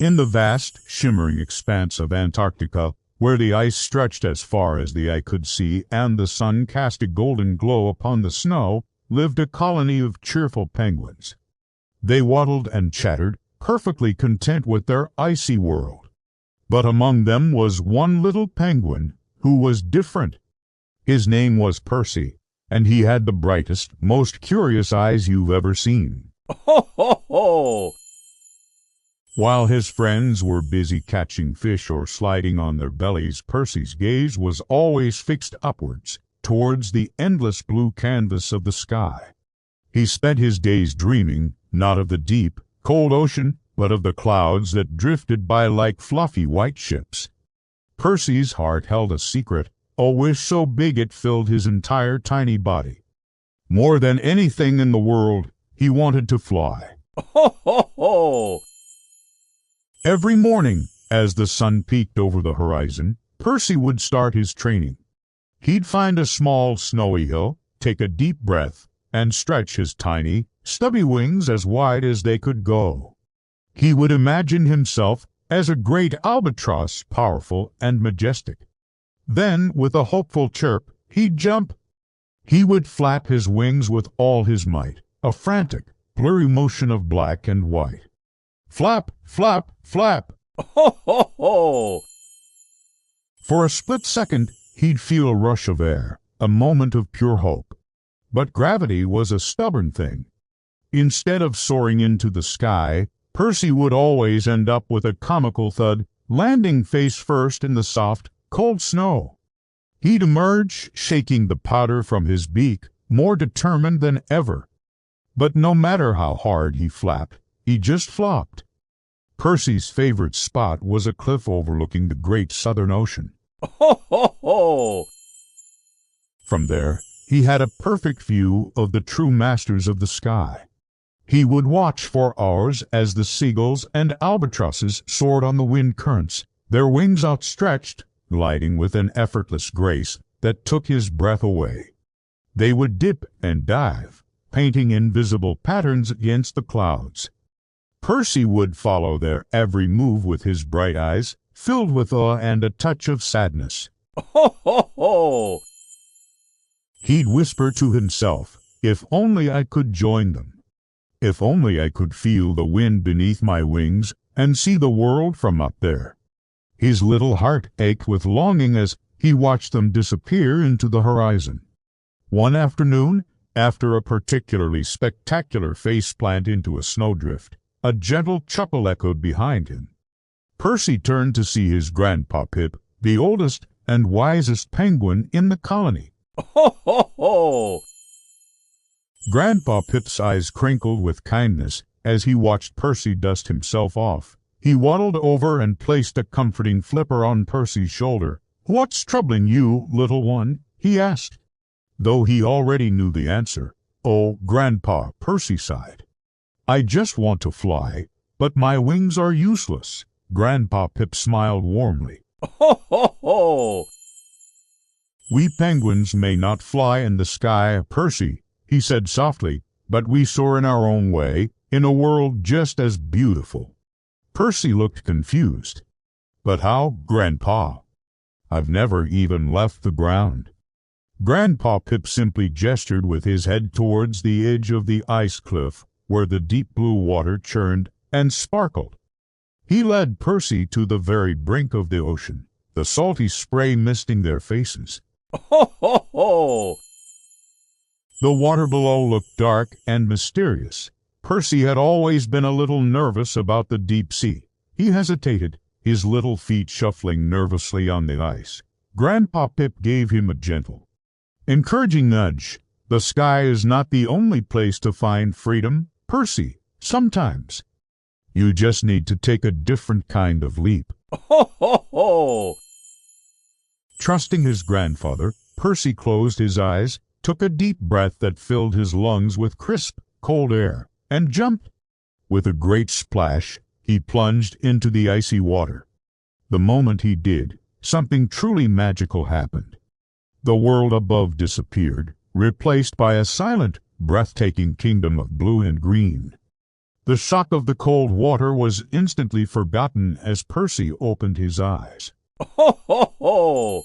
In the vast, shimmering expanse of Antarctica, where the ice stretched as far as the eye could see and the sun cast a golden glow upon the snow, lived a colony of cheerful penguins. They waddled and chattered, perfectly content with their icy world. But among them was one little penguin who was different. His name was Percy, and he had the brightest, most curious eyes you've ever seen. Ho, ho, ho! While his friends were busy catching fish or sliding on their bellies, Percy's gaze was always fixed upwards, towards the endless blue canvas of the sky. He spent his days dreaming, not of the deep, cold ocean, but of the clouds that drifted by like fluffy white ships. Percy's heart held a secret, a wish so big it filled his entire tiny body. More than anything in the world, he wanted to fly. Ho, ho, ho! Every morning, as the sun peeked over the horizon, Percy would start his training. He'd find a small, snowy hill, take a deep breath, and stretch his tiny, stubby wings as wide as they could go. He would imagine himself as a great albatross, powerful and majestic. Then, with a hopeful chirp, he'd jump. He would flap his wings with all his might, a frantic, blurry motion of black and white. Flap, flap, flap! Ho, ho, ho! For a split second, he'd feel a rush of air, a moment of pure hope. But gravity was a stubborn thing. Instead of soaring into the sky, Percy would always end up with a comical thud, landing face first in the soft, cold snow. He'd emerge, shaking the powder from his beak, more determined than ever. But no matter how hard he flapped, he just flopped. Percy's favorite spot was a cliff overlooking the great southern ocean. Ho, ho, ho! From there, he had a perfect view of the true masters of the sky. He would watch for hours as the seagulls and albatrosses soared on the wind currents, their wings outstretched, gliding with an effortless grace that took his breath away. They would dip and dive, painting invisible patterns against the clouds. Percy would follow their every move with his bright eyes, filled with awe and a touch of sadness. Ho, ho, ho! He'd whisper to himself, "If only I could join them. If only I could feel the wind beneath my wings and see the world from up there." His little heart ached with longing as he watched them disappear into the horizon. One afternoon, after a particularly spectacular faceplant into a snowdrift, a gentle chuckle echoed behind him. Percy turned to see his grandpa Pip, the oldest and wisest penguin in the colony. Ho, ho, ho! Grandpa Pip's eyes crinkled with kindness as he watched Percy dust himself off. He waddled over and placed a comforting flipper on Percy's shoulder. "What's troubling you, little one?" he asked. Though he already knew the answer. "Oh, Grandpa," Percy sighed. "I just want to fly, but my wings are useless." Grandpa Pip smiled warmly. Ho, ho, ho! "We penguins may not fly in the sky, Percy," he said softly, "but we soar in our own way, in a world just as beautiful." Percy looked confused. "But how, Grandpa? I've never even left the ground." Grandpa Pip simply gestured with his head towards the edge of the ice cliff, where the deep blue water churned and sparkled. He led Percy to the very brink of the ocean, the salty spray misting their faces. Ho, ho, ho! The water below looked dark and mysterious. Percy had always been a little nervous about the deep sea. He hesitated, his little feet shuffling nervously on the ice. Grandpa Pip gave him a gentle, encouraging nudge. "The sky is not the only place to find freedom, Percy. Sometimes you just need to take a different kind of leap." Ho, ho, ho! Trusting his grandfather, Percy closed his eyes, took a deep breath that filled his lungs with crisp, cold air, and jumped. With a great splash, he plunged into the icy water. The moment he did, something truly magical happened. The world above disappeared, replaced by a silent, breathtaking kingdom of blue and green. The shock of the cold water was instantly forgotten as Percy opened his eyes. Ho, ho, ho!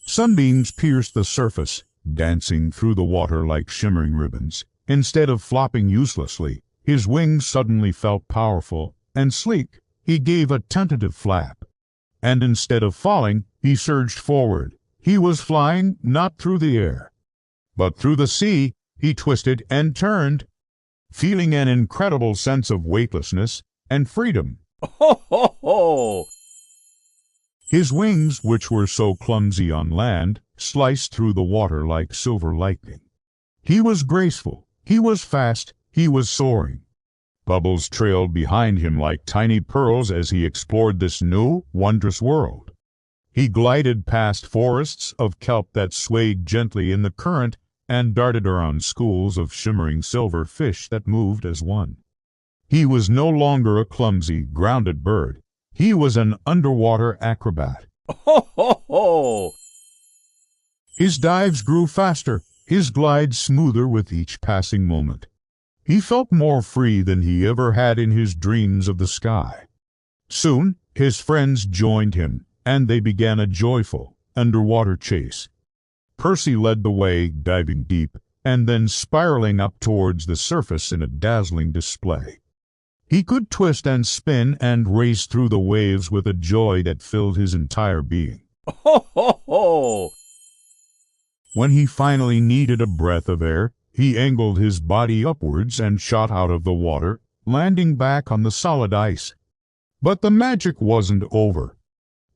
Sunbeams pierced the surface, dancing through the water like shimmering ribbons. Instead of flopping uselessly, his wings suddenly felt powerful and sleek. He gave a tentative flap. And instead of falling, he surged forward. He was flying not through the air, but through the sea. He twisted and turned, feeling an incredible sense of weightlessness and freedom. Ho, ho, ho! His wings, which were so clumsy on land, sliced through the water like silver lightning. He was graceful, he was fast, he was soaring. Bubbles trailed behind him like tiny pearls as he explored this new, wondrous world. He glided past forests of kelp that swayed gently in the current and darted around schools of shimmering silver fish that moved as one. He was no longer a clumsy, grounded bird. He was an underwater acrobat. Ho, ho, ho! His dives grew faster, his glides smoother with each passing moment. He felt more free than he ever had in his dreams of the sky. Soon, his friends joined him, and they began a joyful, underwater chase. Percy led the way, diving deep, and then spiraling up towards the surface in a dazzling display. He could twist and spin and race through the waves with a joy that filled his entire being. Ho, ho, ho! When he finally needed a breath of air, he angled his body upwards and shot out of the water, landing back on the solid ice. But the magic wasn't over.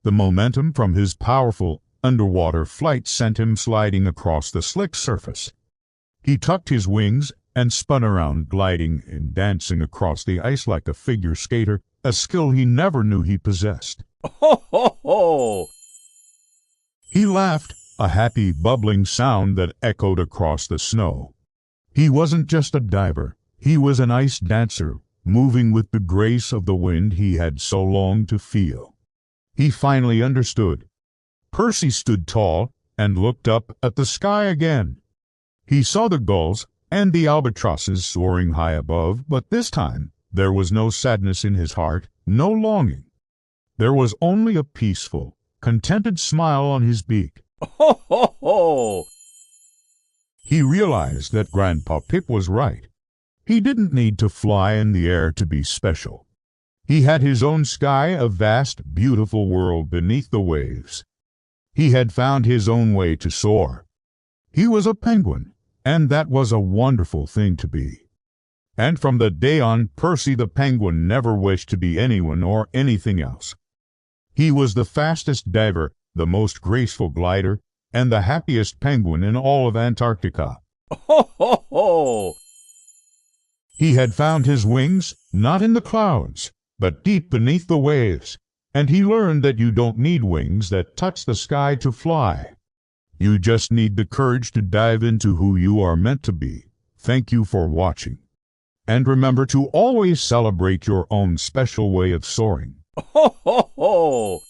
The momentum from his powerful underwater flight sent him sliding across the slick surface. He tucked his wings and spun around, gliding and dancing across the ice like a figure skater, a skill he never knew he possessed. Ho, ho, ho! He laughed, a happy, bubbling sound that echoed across the snow. He wasn't just a diver, he was an ice dancer, moving with the grace of the wind he had so longed to feel. He finally understood. Percy stood tall and looked up at the sky again. He saw the gulls and the albatrosses soaring high above, but this time there was no sadness in his heart, no longing. There was only a peaceful, contented smile on his beak. Ho, ho, ho! He realized that Grandpa Pip was right. He didn't need to fly in the air to be special. He had his own sky, a vast, beautiful world beneath the waves. He had found his own way to soar. He was a penguin, and that was a wonderful thing to be. And from that day on, Percy the penguin never wished to be anyone or anything else. He was the fastest diver, the most graceful glider, and the happiest penguin in all of Antarctica. Ho, ho, ho! He had found his wings, not in the clouds, but deep beneath the waves, and he learned that you don't need wings that touch the sky to fly. You just need the courage to dive into who you are meant to be. Thank you for watching. And remember to always celebrate your own special way of soaring. Ho, ho, ho!